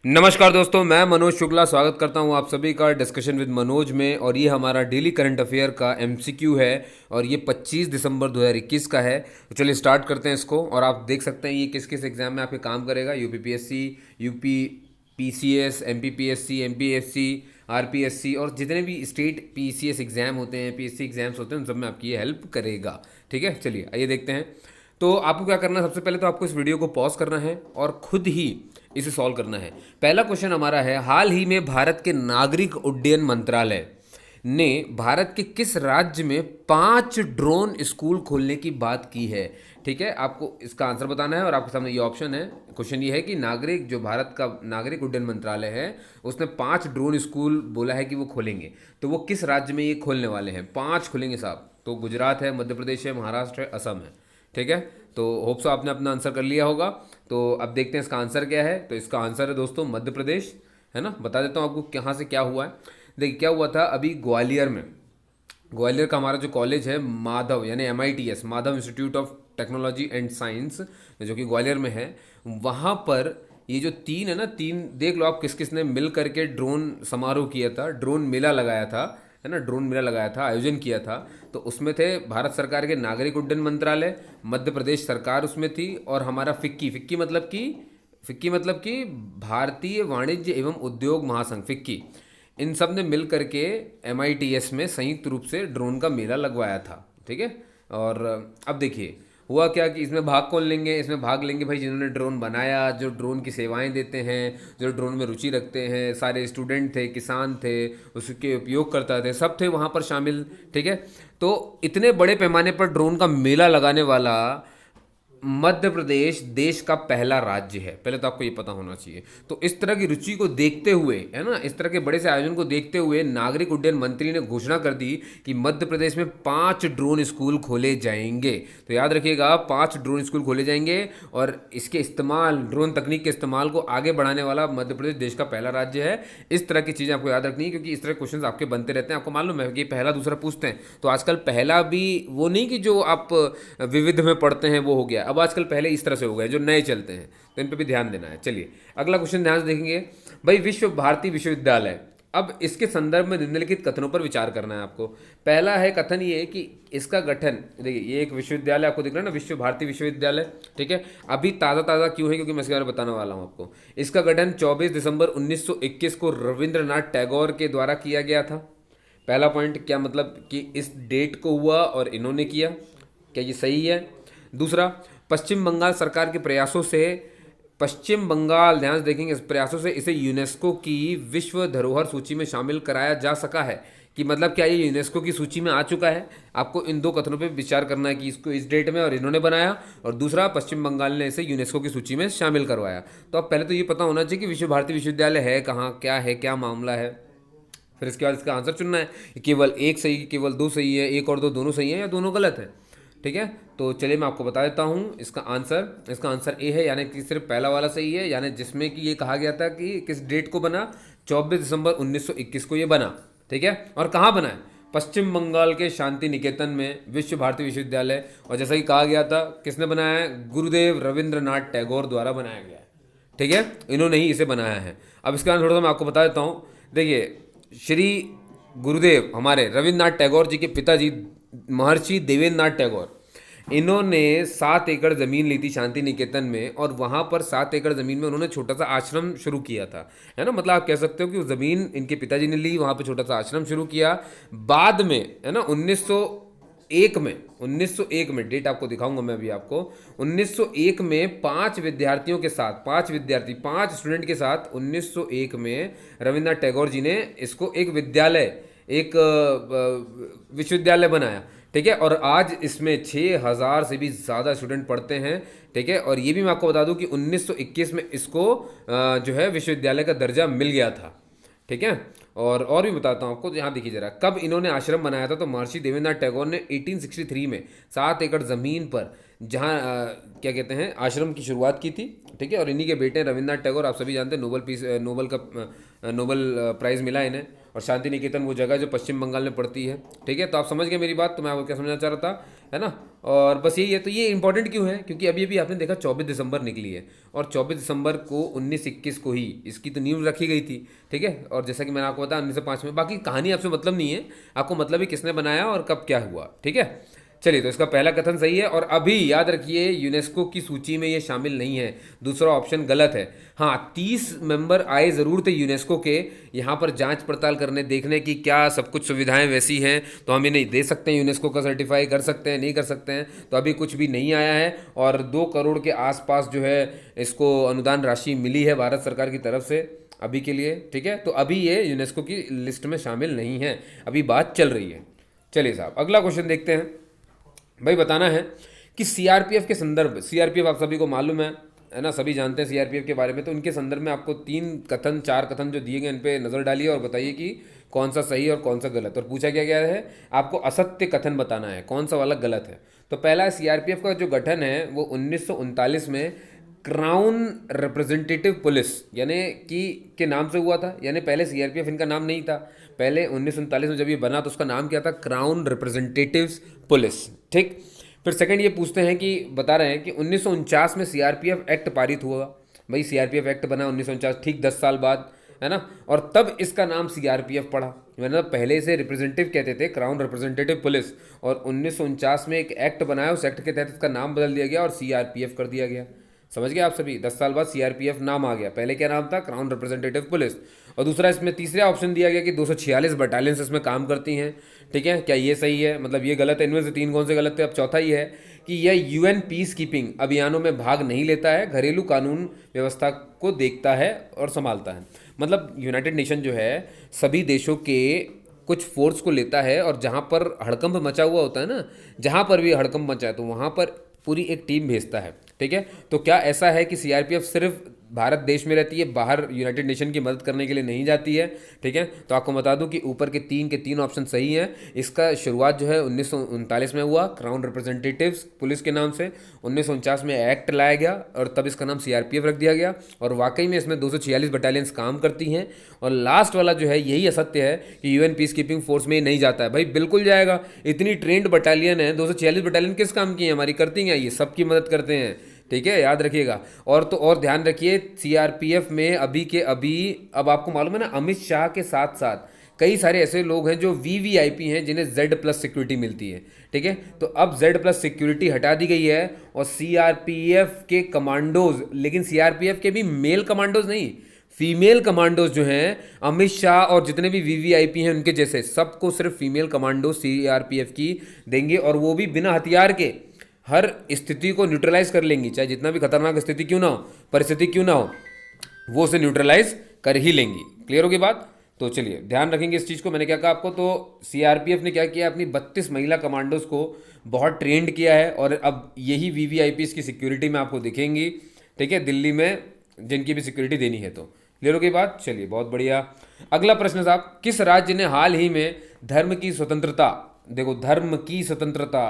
नमस्कार दोस्तों, मैं मनोज शुक्ला स्वागत करता हूं आप सभी का डिस्कशन विद मनोज में। और ये हमारा डेली करंट अफेयर का एमसीक्यू है और ये 25 दिसंबर 2021 का है। तो चलिए स्टार्ट करते हैं इसको। और आप देख सकते हैं ये किस किस एग्जाम में आपके काम करेगा। UPPSC, UP PCS, MPPSC, MPSC, RPSC और जितने भी स्टेट पीसीएस एग्जाम होते हैं, पीएससी एग्जाम्स होते हैं, उन सब में आपकी ये हेल्प करेगा। ठीक है, चलिए आइए देखते हैं। तो आपको क्या करना है, सबसे पहले तो आपको इस वीडियो को पॉज करना है और खुद ही इसे सॉल्व करना है। पहला क्वेश्चन हमारा है, हाल ही में भारत के नागरिक उड्डयन मंत्रालय ने भारत के किस राज्य में 5 ड्रोन स्कूल खोलने की बात की है। ठीक है, आपको इसका आंसर बताना है और आपके सामने ये ऑप्शन है। क्वेश्चन ये है कि नागरिक, जो भारत का नागरिक उड्डयन मंत्रालय है, उसने 5 ड्रोन स्कूल बोला है कि वो खोलेंगे। तो वो किस राज्य में ये खोलने वाले हैं? 5 खुलेंगे साहब। तो गुजरात है, मध्य प्रदेश है, महाराष्ट्र है, असम है। ठीक है, तो होप सो आपने अपना आंसर कर लिया होगा। तो अब देखते हैं इसका आंसर क्या है। तो इसका आंसर है दोस्तों मध्य प्रदेश, है ना। बता देता हूँ आपको कहाँ से क्या हुआ है। देखिए क्या हुआ था अभी ग्वालियर में। ग्वालियर का हमारा जो कॉलेज है माधव, यानी MITS, Madhav institute of technology and science, जो कि ग्वालियर में है, वहाँ पर ये जो 3 है ना, 3 देख लो आप किस किस ने मिल करके ड्रोन समारोह किया था, ड्रोन मेला लगाया था, है ना। ड्रोन मेला लगाया था, आयोजन किया था। तो उसमें थे भारत सरकार के नागरिक उड्डयन मंत्रालय, मध्य प्रदेश सरकार उसमें थी, और हमारा फिक्की, फिक्की मतलब कि भारतीय वाणिज्य एवं उद्योग महासंघ, फिक्की। इन सब ने मिल करके MITS में संयुक्त रूप से ड्रोन का मेला लगवाया था। ठीक है, और अब देखिए हुआ क्या कि इसमें भाग कौन लेंगे? इसमें भाग लेंगे भाई जिन्होंने ड्रोन बनाया, जो ड्रोन की सेवाएं देते हैं, जो ड्रोन में रुचि रखते हैं। सारे स्टूडेंट थे, किसान थे, उसके उपयोग करता थे, सब थे वहाँ पर शामिल। ठीक है, तो इतने बड़े पैमाने पर ड्रोन का मेला लगाने वाला मध्य प्रदेश देश का पहला राज्य है। पहले तो आपको ये पता होना चाहिए। तो इस तरह की रुचि को देखते हुए, है ना, इस तरह के बड़े से आयोजन को देखते हुए नागरिक उड्डयन मंत्री ने घोषणा कर दी कि मध्य प्रदेश में 5 ड्रोन स्कूल खोले जाएंगे। तो याद रखिएगा, 5 ड्रोन स्कूल खोले जाएंगे। और इसके इस्तेमाल, ड्रोन तकनीक के इस्तेमाल को आगे बढ़ाने वाला मध्य प्रदेश देश का पहला राज्य है। इस तरह की चीज़ें आपको याद रखनी है, क्योंकि इस तरह के क्वेश्चन आपके बनते रहते हैं। आपको मालूम है कि पहला दूसरा पूछते हैं, तो आजकल पहला भी वो नहीं कि जो आप विविध में पढ़ते हैं वो हो गया। अब आजकल पहले इस तरह से हो गए जो नए चलते हैं, तो इन पर भी ध्यान देना है। चलिए अगला क्वेश्चन ध्यान से देखेंगे भाई। विश्व भारती विश्वविद्यालय, अब इसके संदर्भ में निम्नलिखित कथनों पर विचार करना है आपको। पहला है कथन ये है कि इसका गठन, देखिए ये एक विश्वविद्यालय आपको दिख रहा है ना, विश्व भारती विश्वविद्यालय। ठीक है, अभी ताज़ा ताज़ा क्यों है? क्योंकि मैं इसके बारे में बताने वाला हूँ आपको। इसका गठन 24 दिसंबर 1921 को रविंद्रनाथ टैगोर के द्वारा किया गया था। पहला पॉइंट, क्या मतलब कि इस डेट को हुआ और इन्होंने किया, क्या ये सही है? दूसरा, पश्चिम बंगाल सरकार के प्रयासों से, पश्चिम बंगाल, ध्यान से देखेंगे, इस प्रयासों से इसे यूनेस्को की विश्व धरोहर सूची में शामिल कराया जा सका है। कि मतलब क्या ये यूनेस्को की सूची में आ चुका है? आपको इन 2 कथनों पे विचार करना है कि इसको इस डेट में और इन्होंने बनाया, और दूसरा पश्चिम बंगाल ने इसे यूनेस्को की सूची में शामिल करवाया। तो अब पहले तो ये पता होना चाहिए कि विश्व भारती विश्वविद्यालय है कहाँ, क्या है, क्या मामला है। फिर इसके बाद इसका आंसर चुनना है कि केवल एक सही, केवल 2 सही है, एक और 2 दोनों सही है, या दोनों गलत है। ठीक है, तो चलिए मैं आपको बता देता हूँ इसका आंसर ए है, यानी कि सिर्फ पहला वाला सही है, यानी जिसमें कि ये कहा गया था कि किस डेट को बना, 24 दिसंबर 1921 को ये बना। ठीक है, और कहाँ बना है? पश्चिम बंगाल के शांति निकेतन में विश्व भारती विश्वविद्यालय। और जैसा कि कहा गया था, किसने बनाया है? गुरुदेव रविंद्रनाथ टैगोर द्वारा बनाया गया है। ठीक है, इन्होंने ही इसे बनाया है। अब इसके बाद थोड़ा सा मैं आपको बता देता हूँ। देखिए, श्री गुरुदेव हमारे रविन्द्रनाथ टैगोर जी के पिताजी महर्षि देवेंद्र नाथ टैगोर, इन्होंने 7 एकड़ ज़मीन ली थी शांति निकेतन में, और वहाँ पर 7 एकड़ ज़मीन में उन्होंने छोटा सा आश्रम शुरू किया था, है ना। मतलब आप कह सकते हो कि वो ज़मीन इनके पिताजी ने ली, वहाँ पर छोटा सा आश्रम शुरू किया। बाद में, है ना, 1901 में डेट आपको दिखाऊंगा मैं अभी आपको। 1901 में 5 विद्यार्थियों के साथ, 5 स्टूडेंट के साथ 1901 में रविन्द्रनाथ टैगोर जी ने इसको एक विद्यालय, एक विश्वविद्यालय बनाया। ठीक है, और आज इसमें 6000 से भी ज़्यादा स्टूडेंट पढ़ते हैं। ठीक है, और ये भी मैं आपको बता दूं कि 1921 में इसको जो है विश्वविद्यालय का दर्जा मिल गया था। ठीक है, और भी बताता हूँ आपको। तो यहाँ देखिए जरा, कब इन्होंने आश्रम बनाया था। तो महर्षि देवेंद्रनाथ टैगोर ने 1863 में 7 एकड़ ज़मीन पर, जहाँ क्या कहते हैं, आश्रम की शुरुआत की थी। ठीक है, और इन्हीं के बेटे रविन्द्रनाथ टैगोर, आप सभी जानते हैं, नोबल प्राइज़ मिला इन्हें। और शांति निकेतन वो जगह जो पश्चिम बंगाल में पड़ती है। ठीक है, तो आप समझ गए मेरी बात, तो मैं आपको क्या समझना चाह रहा था, है ना। और बस यही है। तो ये इंपॉर्टेंट क्यों है, क्योंकि अभी अभी आपने देखा 24 दिसंबर निकली है, और 24 दिसंबर को 1921 को ही इसकी तो नींव रखी गई थी। ठीक है, और जैसा कि मैंने आपको बताया 1905 में, बाकी कहानी आपसे मतलब नहीं है, आपको मतलब ही किसने बनाया और कब क्या हुआ। ठीक है, चलिए, तो इसका पहला कथन सही है। और अभी याद रखिए यूनेस्को की सूची में ये शामिल नहीं है, दूसरा ऑप्शन गलत है। हाँ, 30 मेंबर आए ज़रूर थे यूनेस्को के यहाँ पर जांच पड़ताल करने, देखने की क्या सब कुछ सुविधाएं वैसी हैं, तो हम इन्हें दे सकते हैं, यूनेस्को का सर्टिफाई कर सकते हैं, नहीं कर सकते हैं। तो अभी कुछ भी नहीं आया है, और 2 करोड़ के आसपास जो है इसको अनुदान राशि मिली है भारत सरकार की तरफ से अभी के लिए। ठीक है, तो अभी ये यूनेस्को की लिस्ट में शामिल नहीं है, अभी बात चल रही है। चलिए साहब, अगला क्वेश्चन देखते हैं। भाई बताना है कि सीआरपीएफ के संदर्भ, सीआरपीएफ आप सभी को मालूम है ना, सभी जानते हैं सीआरपीएफ के बारे में। तो इनके संदर्भ में आपको 3 कथन 4 कथन जो दिए गए, इन पे नज़र डालिए और बताइए कि कौन सा सही और कौन सा गलत। और पूछा क्या गया है, आपको असत्य कथन बताना है, कौन सा वाला गलत है। तो पहला, सीआरपीएफ का जो गठन है वो 1939 में क्राउन रिप्रेजेंटेटिव पुलिस यानी कि के नाम से हुआ था। यानी पहले सीआरपीएफ इनका नाम नहीं था, पहले 1939 में जब ये बना तो उसका नाम क्या था, क्राउन रिप्रेजेंटेटिव्स पुलिस। ठीक, फिर सेकंड ये पूछते हैं कि बता रहे हैं कि 1949 में सीआरपीएफ एक्ट पारित हुआ। भाई सीआरपीएफ एक्ट बना 1949, ठीक 10 साल बाद, है ना। और तब इसका नाम सीआरपीएफ पड़ा, मतलब पहले से रिप्रेजेंटेटिव कहते थे, क्राउन रिप्रेजेंटेटिव पुलिस, और 1949 में एक एक्ट बनाया, उस एक्ट के तहत इसका नाम बदल दिया गया और सीआरपीएफ कर दिया गया। समझ गए आप सभी, 10 साल बाद सीआरपीएफ नाम आ गया, पहले क्या नाम था, क्राउन रिप्रेजेंटेटिव पुलिस। और दूसरा, इसमें तीसरा ऑप्शन दिया गया कि 246 बटालियंस इसमें काम करती हैं। ठीक है, क्या ये सही है, मतलब ये गलत है। इनमें से 3 कौन से गलत थे। अब चौथा ये है कि यह यूएन पीस कीपिंग अभियानों में भाग नहीं लेता है, घरेलू कानून व्यवस्था को देखता है और संभालता है। मतलब यूनाइटेड नेशन जो है सभी देशों के कुछ फोर्स को लेता है, और जहाँ पर हड़कंप मचा हुआ होता है ना, जहाँ पर भी हड़कंप मचा है तो वहाँ पर पूरी एक टीम भेजता है। ठीक है, तो क्या ऐसा है कि सीआरपीएफ सिर्फ भारत देश में रहती है, बाहर यूनाइटेड नेशन की मदद करने के लिए नहीं जाती है। ठीक है, तो आपको बता दूं कि ऊपर के तीन ऑप्शन सही हैं। इसका शुरुआत जो है 1939 में हुआ, क्राउन रिप्रेजेंटेटिव्स पुलिस के नाम से। 1949 में एक्ट लाया गया और तब इसका नाम सीआरपीएफ रख दिया गया, और वाकई में इसमें 246 बटालियंस काम करती हैं। और लास्ट वाला जो है यही असत्य है कि यूएन पीस कीपिंग फोर्स में नहीं जाता है। भाई बिल्कुल जाएगा, इतनी ट्रेंड बटालियन है, 246 बटालियन किस काम की है हमारी, करती हैं ये, सबकी मदद करते हैं। ठीक है, याद रखिएगा। और तो और ध्यान रखिए, सीआरपीएफ में अभी के अभी, अब आपको मालूम है ना, अमित शाह के साथ साथ कई सारे ऐसे लोग हैं जो वीवीआईपी हैं, जिन्हें Z+ सिक्योरिटी मिलती है। ठीक है, तो अब Z+ सिक्योरिटी हटा दी गई है, और सीआरपीएफ के कमांडोज, लेकिन सीआरपीएफ के भी मेल कमांडोज नहीं, फीमेल कमांडोज जो हैं, अमित शाह और जितने भी वीवीआईपी हैं उनके जैसे, सबको सिर्फ फीमेल कमांडो सीआरपीएफ की देंगे, और वो भी बिना हथियार के हर स्थिति को न्यूट्रलाइज कर लेंगी, चाहे जितना भी खतरनाक स्थिति क्यों ना हो, परिस्थिति क्यों ना हो, वो उसे न्यूट्रलाइज कर ही लेंगी। क्लियर होगी बात। तो चलिए ध्यान रखेंगे इस चीज़ को। मैंने क्या कहा आपको, तो सीआरपीएफ ने क्या किया, अपनी 32 महिला कमांडोज को बहुत ट्रेंड किया है, और अब यही वीवीआईपी की सिक्योरिटी में आपको दिखेंगी। ठीक है, दिल्ली में जिनकी भी सिक्योरिटी देनी है। तो क्लियर होगी बात। चलिए बहुत बढ़िया। अगला प्रश्न साहब, किस राज्य ने हाल ही में धर्म की स्वतंत्रता, देखो धर्म की स्वतंत्रता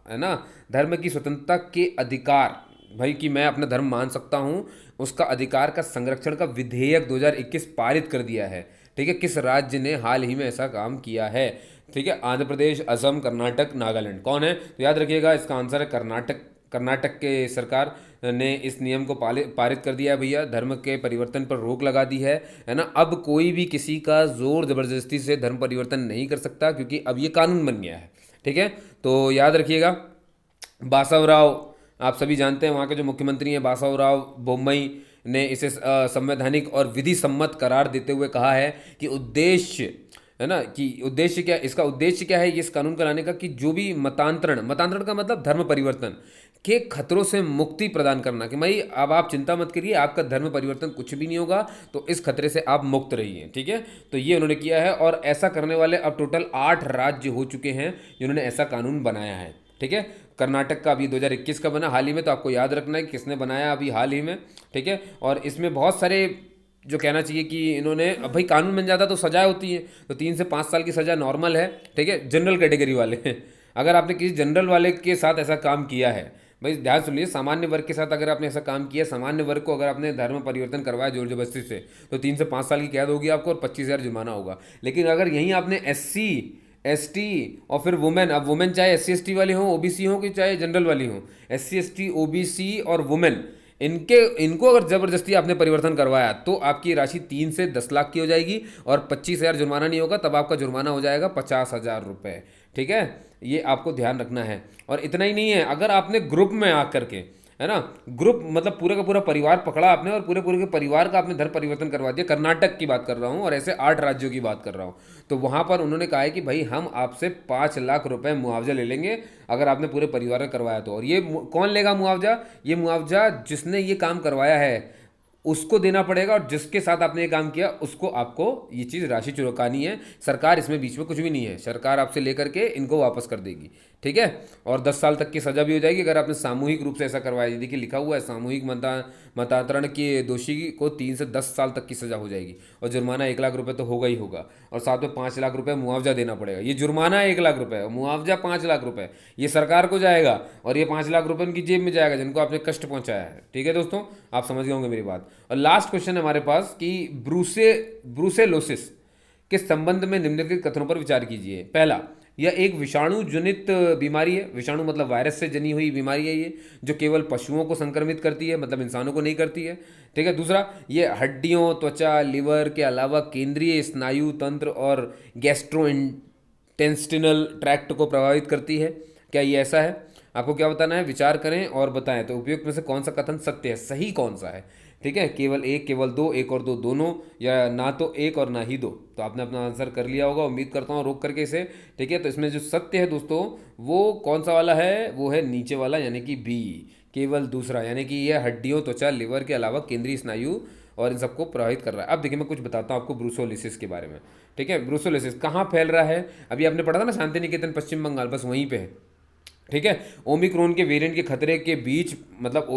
है ना, धर्म की स्वतंत्रता के अधिकार, भाई कि मैं अपना धर्म मान सकता हूं, उसका अधिकार का संरक्षण का विधेयक 2021 पारित कर दिया है। ठीक है, किस राज्य ने हाल ही में ऐसा काम किया है। ठीक है, आंध्र प्रदेश, असम, कर्नाटक, नागालैंड, कौन है। तो याद रखिएगा इसका आंसर है कर्नाटक। कर्नाटक के सरकार ने इस नियम को पारित कर दिया है भैया, धर्म के परिवर्तन पर रोक लगा दी है ना। अब कोई भी किसी का जोर ज़बरदस्ती से धर्म परिवर्तन नहीं कर सकता, क्योंकि अब ये कानून बन गया है। ठीक है, तो याद रखिएगा। बासवराव, आप सभी जानते हैं वहाँ के जो मुख्यमंत्री हैं बासवराव बोम्मई ने इसे संवैधानिक और विधि सम्मत करार देते हुए कहा है कि उद्देश्य, है ना, कि उद्देश्य क्या, इसका उद्देश्य क्या है इस कानून को लाने का, कि जो भी मतांतरण का मतलब धर्म परिवर्तन के खतरों से मुक्ति प्रदान करना, कि भाई अब आप चिंता मत करिए, आपका धर्म परिवर्तन कुछ भी नहीं होगा, तो इस खतरे से आप मुक्त रहिए। ठीक है, तो ये उन्होंने किया है, और ऐसा करने वाले अब टोटल 8 राज्य हो चुके हैं जिन्होंने ऐसा कानून बनाया है। ठीक है, कर्नाटक का अभी 2021 का बना हाल ही में, तो आपको याद रखना है कि किसने बनाया अभी हाल ही में। ठीक है, और इसमें बहुत सारे जो कहना चाहिए कि इन्होंने, अब भाई कानून बन जाता तो सजा होती है, तो 3 से 5 साल की सज़ा नॉर्मल है। ठीक है, जनरल कैटेगरी वाले अगर आपने किसी जनरल वाले के साथ ऐसा काम किया है, भाई ध्यान सुनिए, सामान्य वर्ग के साथ अगर आपने ऐसा काम किया, सामान्य वर्ग को अगर आपने धर्म परिवर्तन करवाया जोर जबरदस्ती से, तो 3 से 5 साल की कैद होगी आपको और 25,000 जुर्माना होगा। लेकिन अगर यहीं आपने SC ST और फिर वुमेन, अब वुमेन चाहे SC ST वाली हो, OBC हो, कि चाहे जनरल वाली हो, SC ST OBC और वुमेन, इनको अगर ज़बरदस्ती आपने परिवर्तन करवाया तो आपकी राशि 3 से 10 लाख की हो जाएगी और 25,000 जुर्माना नहीं होगा, तब आपका जुर्माना हो जाएगा 50,000 रुपये। ठीक है, ये आपको ध्यान रखना है। और इतना ही नहीं है, अगर आपने ग्रुप में आकर के, है ना, ग्रुप मतलब पूरा का पूरा परिवार पकड़ा आपने और पूरे पूरे के परिवार का आपने धर्म परिवर्तन करवा दिया, कर्नाटक की बात कर रहा हूँ और ऐसे 8 राज्यों की बात कर रहा हूँ, तो वहाँ पर उन्होंने कहा है कि भाई हम आपसे 5 लाख रुपए मुआवजा ले लेंगे अगर आपने पूरे परिवार का करवाया तो। और ये कौन लेगा मुआवजा? ये मुआवजा जिसने ये काम करवाया है उसको देना पड़ेगा, और जिसके साथ आपने ये काम किया उसको आपको ये चीज़ राशि चुकानी है। सरकार इसमें बीच में कुछ भी नहीं है, सरकार आपसे लेकर के इनको वापस कर देगी। ठीक है, और 10 साल तक की सज़ा भी हो जाएगी अगर आपने सामूहिक रूप से ऐसा करवाया। देखिए लिखा हुआ है, सामूहिक मतांतरण के दोषी को 3 से 10 साल तक की सज़ा हो जाएगी और जुर्माना 1 लाख रुपए तो होगा ही होगा, और साथ में 5 लाख रुपए मुआवजा देना पड़ेगा। ये जुर्माना 1 लाख रुपए, मुआवजा 5 लाख रुपए, ये सरकार को जाएगा और ये 5 लाख रुपए उनकी जेब में जाएगा जिनको आपने कष्ट पहुंचाया है। ठीक है दोस्तों, आप समझ गए होंगे मेरी बात। और लास्ट क्वेश्चन है हमारे पास कि ब्रूसेलोसिस के संबंध में निम्नलिखित कथनों पर विचार कीजिए। पहला, यह एक विषाणु जनित बीमारी है। विषाणु मतलब वायरस से जनी हुई बीमारी है ये, जो केवल पशुओं को संक्रमित करती है, मतलब इंसानों को नहीं करती है। ठीक है। दूसरा, ये हड्डियों, त्वचा, लिवर के अलावा केंद्रीय स्नायु तंत्र और गैस्ट्रोइंटेस्टिनल ट्रैक्ट को प्रभावित करती है। क्या ये ऐसा है? आपको क्या बताना है? विचार करें और बताएं तो उपयुक्त में से कौन सा कथन सत्य है, सही कौन सा है। ठीक है, केवल एक, केवल दो, एक और दो दोनों, या ना तो एक और ना ही दो। तो आपने अपना आंसर कर लिया होगा, उम्मीद करता हूँ, रोक करके इसे। ठीक है, तो इसमें जो सत्य है दोस्तों वो कौन सा वाला है? वो है नीचे वाला, यानी कि बी, केवल दूसरा, यानी कि यह हड्डियों, त्वचा, लिवर के अलावा केंद्रीय स्नायु और इन सबको प्रभावित कर रहा है। अब देखिए मैं कुछ बताता हूँ आपको ब्रूसोलिसिस के बारे में। ठीक है, ब्रूसोलिसिस कहाँ फैल रहा है? अभी आपने पढ़ा था ना, शांति निकेतन पश्चिम बंगाल, बस वहीं पे है। ठीक है, ओमिक्रॉन के वेरिएंट के खतरे के बीच, मतलब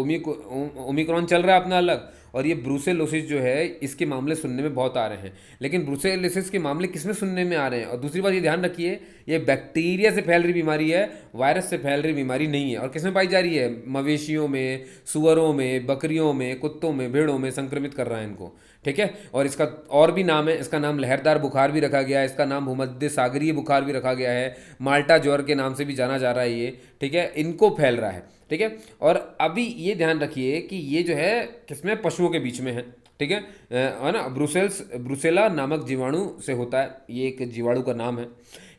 ओमिक्रॉन चल रहा है अपना अलग, और ये ब्रूसेलोसिस जो है इसके मामले सुनने में बहुत आ रहे हैं। लेकिन ब्रूसेलोसिस के मामले किस में सुनने में आ रहे हैं? और दूसरी बात ये ध्यान रखिए, ये बैक्टीरिया से फैल रही बीमारी है, वायरस से फैल रही बीमारी नहीं है। और किस में पाई जा रही है? मवेशियों में, सुअरों में, बकरियों में, कुत्तों में, भेड़ों में संक्रमित कर रहा है इनको। ठीक है, और इसका और भी नाम है, इसका नाम लहरदार बुखार भी रखा गया है, इसका नाम भूमध्य सागरीय बुखार भी रखा गया है, माल्टा ज्वर के नाम से भी जाना जा रहा है ये। ठीक है, इनको फैल रहा है। ठीक है, और अभी ये ध्यान रखिए कि ये जो है किसमें? पशुओं के बीच में है। ठीक है ना, ब्रुसेला नामक जीवाणु से होता है, ये एक जीवाणु का नाम है।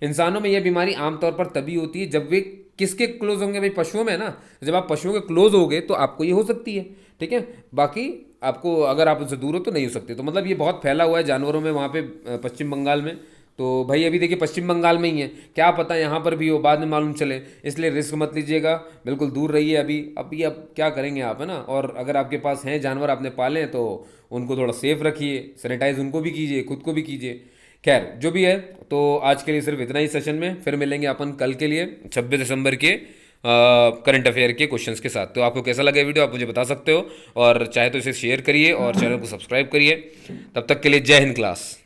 इंसानों में यह बीमारी आमतौर पर तभी होती है जब वे किसके क्लोज होंगे? भाई पशुओं में है ना, जब आप पशुओं के क्लोज होगे तो आपको ये हो सकती है। ठीक है, बाकी आपको अगर आप उनसे दूर हो तो नहीं हो सकते। तो मतलब ये बहुत फैला हुआ है जानवरों में वहाँ पे पश्चिम बंगाल में। तो भाई अभी देखिए पश्चिम बंगाल में ही है, क्या पता यहाँ पर भी हो, बाद में मालूम चले, इसलिए रिस्क मत लीजिएगा, बिल्कुल दूर रहिए अभी अब क्या करेंगे आप, है ना। और अगर आपके पास हैं जानवर, आपने पाले हैं, तो उनको थोड़ा सेफ रखिए, सैनिटाइज उनको भी कीजिए, खुद को भी कीजिए। खैर जो भी है, तो आज के लिए सिर्फ इतना ही सेशन में, फिर मिलेंगे अपन कल के लिए 26 दिसंबर के करंट अफेयर के क्वेश्चंस के साथ। तो आपको कैसा लगा वीडियो आप मुझे बता सकते हो, और चाहे तो इसे शेयर करिए और चैनल को सब्सक्राइब करिए। तब तक के लिए जय हिंद क्लास।